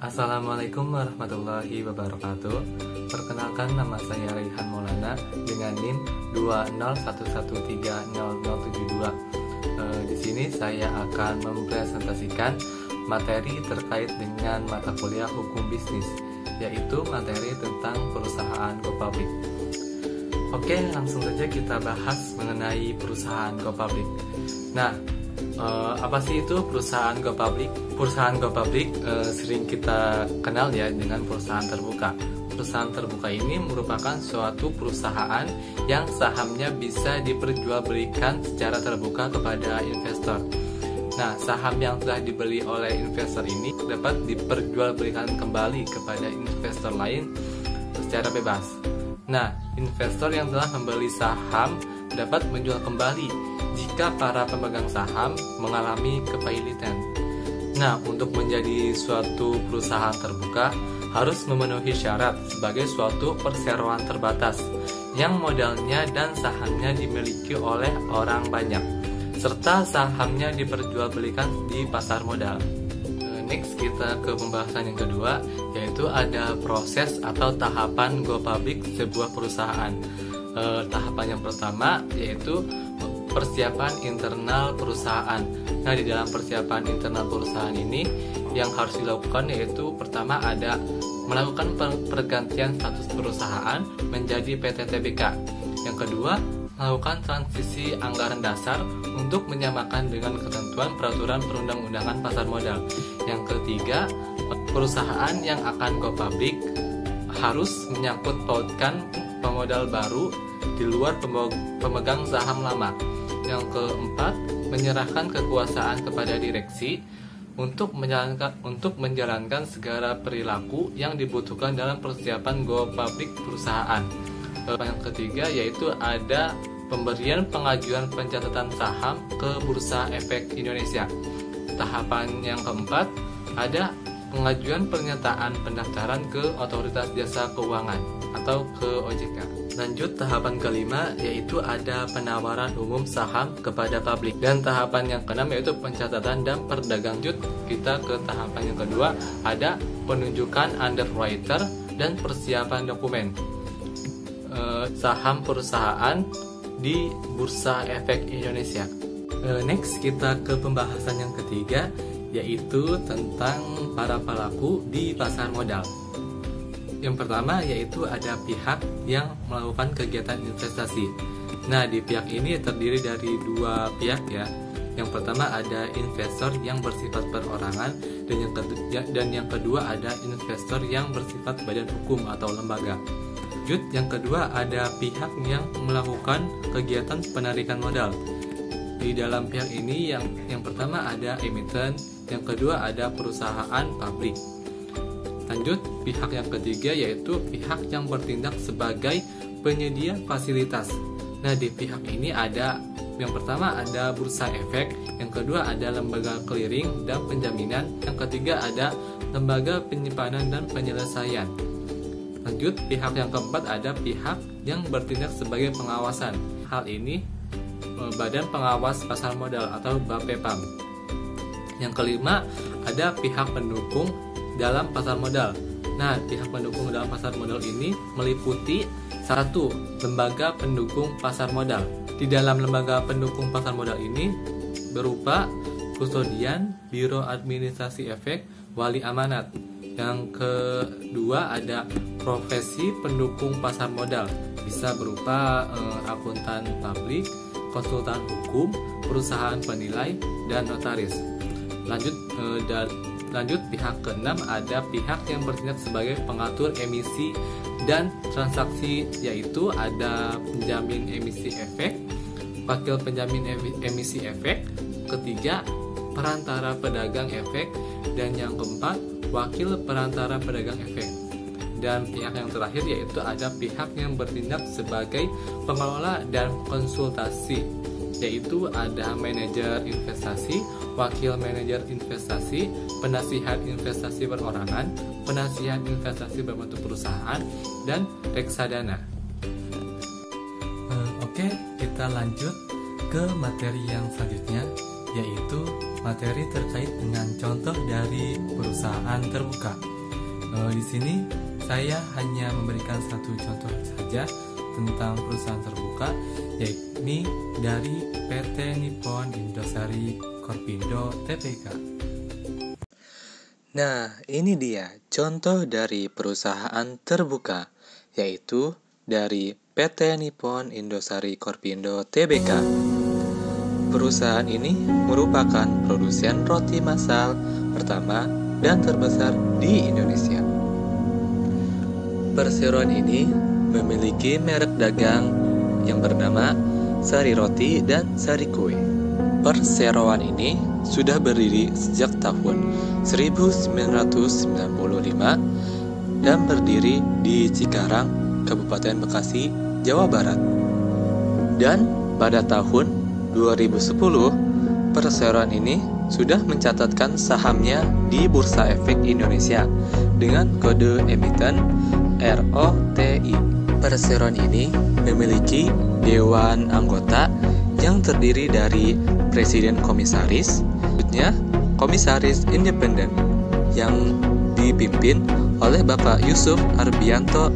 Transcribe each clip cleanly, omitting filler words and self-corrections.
Assalamualaikum warahmatullahi wabarakatuh. Perkenalkan, nama saya Raihan Maulana dengan NIM 201130072. Di sini saya akan mempresentasikan materi terkait dengan mata kuliah hukum bisnis, yaitu materi tentang perusahaan go public. Oke, langsung saja kita bahas mengenai perusahaan go public. Nah, apa sih itu perusahaan go public? Perusahaan go public sering kita kenal ya dengan perusahaan terbuka. Perusahaan terbuka ini merupakan suatu perusahaan yang sahamnya bisa diperjualbelikan secara terbuka kepada investor. Nah, saham yang telah dibeli oleh investor ini dapat diperjualbelikan kembali kepada investor lain secara bebas. Nah, investor yang telah membeli saham dapat menjual kembali jika para pemegang saham mengalami kepailitan. Nah, untuk menjadi suatu perusahaan terbuka harus memenuhi syarat sebagai suatu perseroan terbatas yang modalnya dan sahamnya dimiliki oleh orang banyak, serta sahamnya diperjualbelikan di pasar modal. Next, kita ke pembahasan yang kedua, yaitu ada proses atau tahapan go public sebuah perusahaan. Tahapan yang pertama yaitu persiapan internal perusahaan. Nah, di dalam persiapan internal perusahaan ini yang harus dilakukan yaitu pertama ada melakukan pergantian status perusahaan menjadi PT Tbk. Yang kedua, melakukan transisi anggaran dasar untuk menyamakan dengan ketentuan peraturan perundang-undangan pasar modal. Yang ketiga, perusahaan yang akan go public harus menyangkut pautkan pemodal baru di luar pemegang saham lama. Yang keempat, menyerahkan kekuasaan kepada direksi untuk menjalankan segala perilaku yang dibutuhkan dalam persiapan go public perusahaan. Yang ketiga yaitu ada pemberian pengajuan pencatatan saham ke Bursa Efek Indonesia. Tahapan yang keempat ada pengajuan pernyataan pendaftaran ke Otoritas Jasa Keuangan atau ke OJK. Lanjut, tahapan kelima yaitu ada penawaran umum saham kepada publik. Dan tahapan yang keenam yaitu pencatatan dan perdagangan. Lanjut, kita ke tahapan yang kedua, ada penunjukan underwriter dan persiapan dokumen saham perusahaan di Bursa Efek Indonesia. Next, kita ke pembahasan yang ketiga, yaitu tentang para pelaku di pasar modal. Yang pertama yaitu ada pihak yang melakukan kegiatan investasi. Nah, di pihak ini terdiri dari dua pihak ya. Yang pertama ada investor yang bersifat perorangan, dan yang kedua ada investor yang bersifat badan hukum atau lembaga. Yang kedua ada pihak yang melakukan kegiatan penarikan modal. Di dalam pihak ini yang pertama ada emiten, yang kedua ada perusahaan publik. Lanjut, pihak yang ketiga yaitu pihak yang bertindak sebagai penyedia fasilitas. Nah, di pihak ini ada yang pertama ada Bursa Efek, yang kedua ada lembaga clearing dan penjaminan, yang ketiga ada lembaga penyimpanan dan penyelesaian. Lanjut, pihak yang keempat ada pihak yang bertindak sebagai pengawasan. Hal ini Badan Pengawas Pasar Modal atau BAPEPAM. Yang kelima ada pihak pendukung dalam pasar modal. Nah, pihak pendukung dalam pasar modal ini meliputi satu, lembaga pendukung pasar modal. Di dalam lembaga pendukung pasar modal ini berupa kustodian, biro administrasi efek, wali amanat. Yang kedua ada profesi pendukung pasar modal, bisa berupa akuntan publik, konsultan hukum, perusahaan penilai, dan notaris. Lanjut, pihak keenam ada pihak yang bertindak sebagai pengatur emisi dan transaksi, yaitu ada penjamin emisi efek, wakil penjamin emisi efek, ketiga perantara pedagang efek, dan yang keempat wakil perantara pedagang efek. Dan pihak yang terakhir yaitu ada pihak yang bertindak sebagai pengelola dan konsultasi, yaitu ada manajer investasi, wakil manajer investasi, penasihat investasi perorangan, penasihat investasi berbentuk perusahaan, dan reksadana. Oke, kita lanjut ke materi yang selanjutnya, yaitu materi terkait dengan contoh dari perusahaan terbuka. Di sini saya hanya memberikan satu contoh saja tentang perusahaan terbuka, yakni dari PT Nippon Indosari Korpindo Tbk. Nah, ini dia contoh dari perusahaan terbuka, yaitu dari PT Nippon Indosari Korpindo Tbk. Perusahaan ini merupakan produsen roti massal pertama dan terbesar di Indonesia. Perseroan ini memiliki merek dagang yang bernama Sari Roti dan Sari Kue. Perseroan ini sudah berdiri sejak tahun 1995 dan berdiri di Cikarang, Kabupaten Bekasi, Jawa Barat. Dan pada tahun 2010, perseroan ini sudah mencatatkan sahamnya di Bursa Efek Indonesia dengan kode emiten ROTI. Perseroan ini memiliki dewan anggota yang terdiri dari presiden komisaris, selanjutnya komisaris independen yang dipimpin oleh Bapak Yusuf Arbianto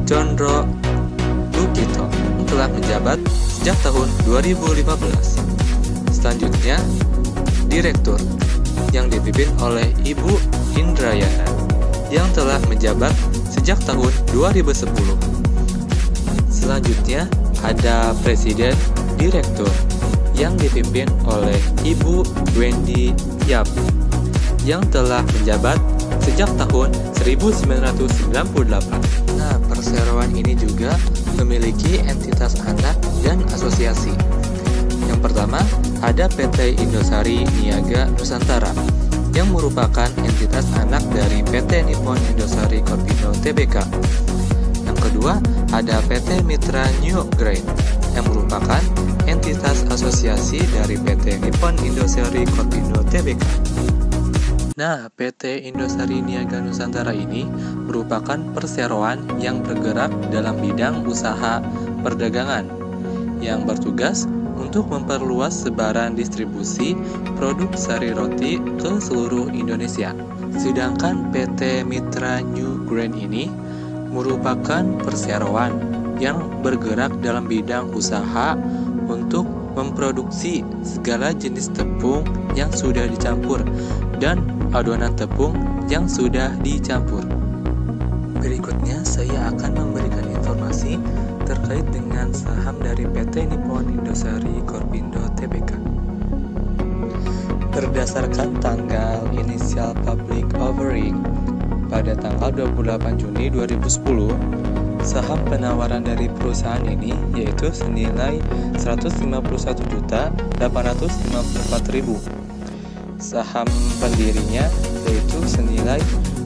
Condro Lukito yang telah menjabat sejak tahun 2015. Selanjutnya, direktur yang dipimpin oleh Ibu Indrayana yang telah menjabat sejak tahun 2010. Selanjutnya, ada presiden direktur yang dipimpin oleh Ibu Wendy Yap yang telah menjabat sejak tahun 1998. Nah, perseroan ini juga memiliki entitas anak dan asosiasi. Yang pertama, ada PT Indosari Niaga Nusantara yang merupakan entitas anak dari PT Nippon Indosari Korpindo Tbk. Yang kedua, ada PT Mitra New Grain yang merupakan entitas asosiasi dari PT Nippon Indosari Korpindo Tbk. Nah, PT Indosari Niaga Nusantara ini merupakan perseroan yang bergerak dalam bidang usaha perdagangan yang bertugas untuk memperluas sebaran distribusi produk sari roti ke seluruh Indonesia. Sedangkan PT Mitra New Grain ini merupakan perseroan yang bergerak dalam bidang usaha untuk memproduksi segala jenis tepung yang sudah dicampur dan adonan tepung yang sudah dicampur. Berikutnya saya akan memberikan informasi terkait dengan saham dari PT Nippon Indosari Korpindo Tbk. Berdasarkan tanggal initial public offering pada tanggal 28 Juni 2010, saham penawaran dari perusahaan ini yaitu senilai 151.854.000. Saham pendirinya yaitu senilai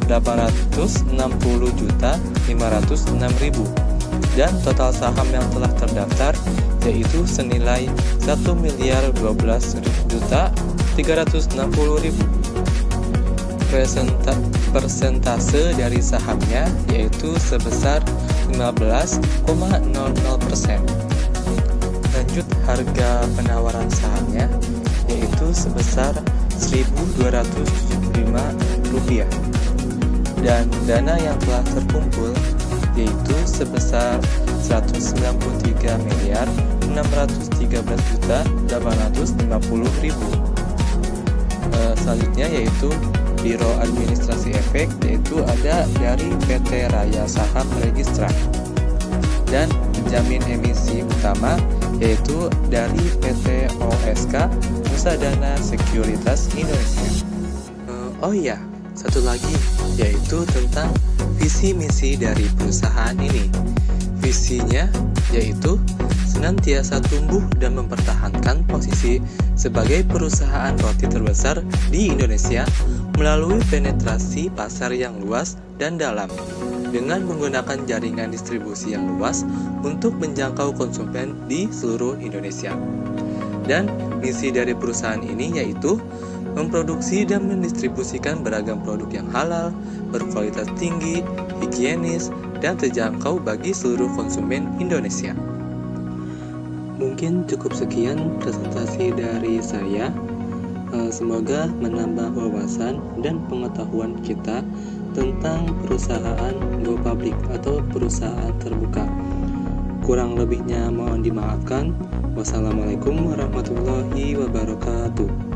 860.506.000 dan total saham yang telah terdaftar yaitu senilai 1.012.360.000. Persentase dari sahamnya yaitu sebesar 15,00%. Lanjut, harga penawaran sahamnya yaitu sebesar Rp1.275 dan dana yang telah terkumpul yaitu sebesar Rp193.613.850.000. Selanjutnya yaitu Biro Administrasi Efek, yaitu ada dari PT Raya Saham Registrar, dan penjamin emisi utama yaitu dari PT OSK Nusadana Sekuritas Indonesia. Oh iya, satu lagi yaitu tentang visi misi dari perusahaan ini. Visinya yaitu senantiasa tumbuh dan mempertahankan posisi sebagai perusahaan roti terbesar di Indonesia melalui penetrasi pasar yang luas dan dalam dengan menggunakan jaringan distribusi yang luas untuk menjangkau konsumen di seluruh Indonesia. Dan misi dari perusahaan ini yaitu memproduksi dan mendistribusikan beragam produk yang halal, berkualitas tinggi, higienis, dan terjangkau bagi seluruh konsumen Indonesia. Mungkin cukup sekian presentasi dari saya. Semoga menambah wawasan dan pengetahuan kita tentang perusahaan go public atau perusahaan terbuka. Kurang lebihnya mohon dimaafkan. Wassalamualaikum warahmatullahi wabarakatuh.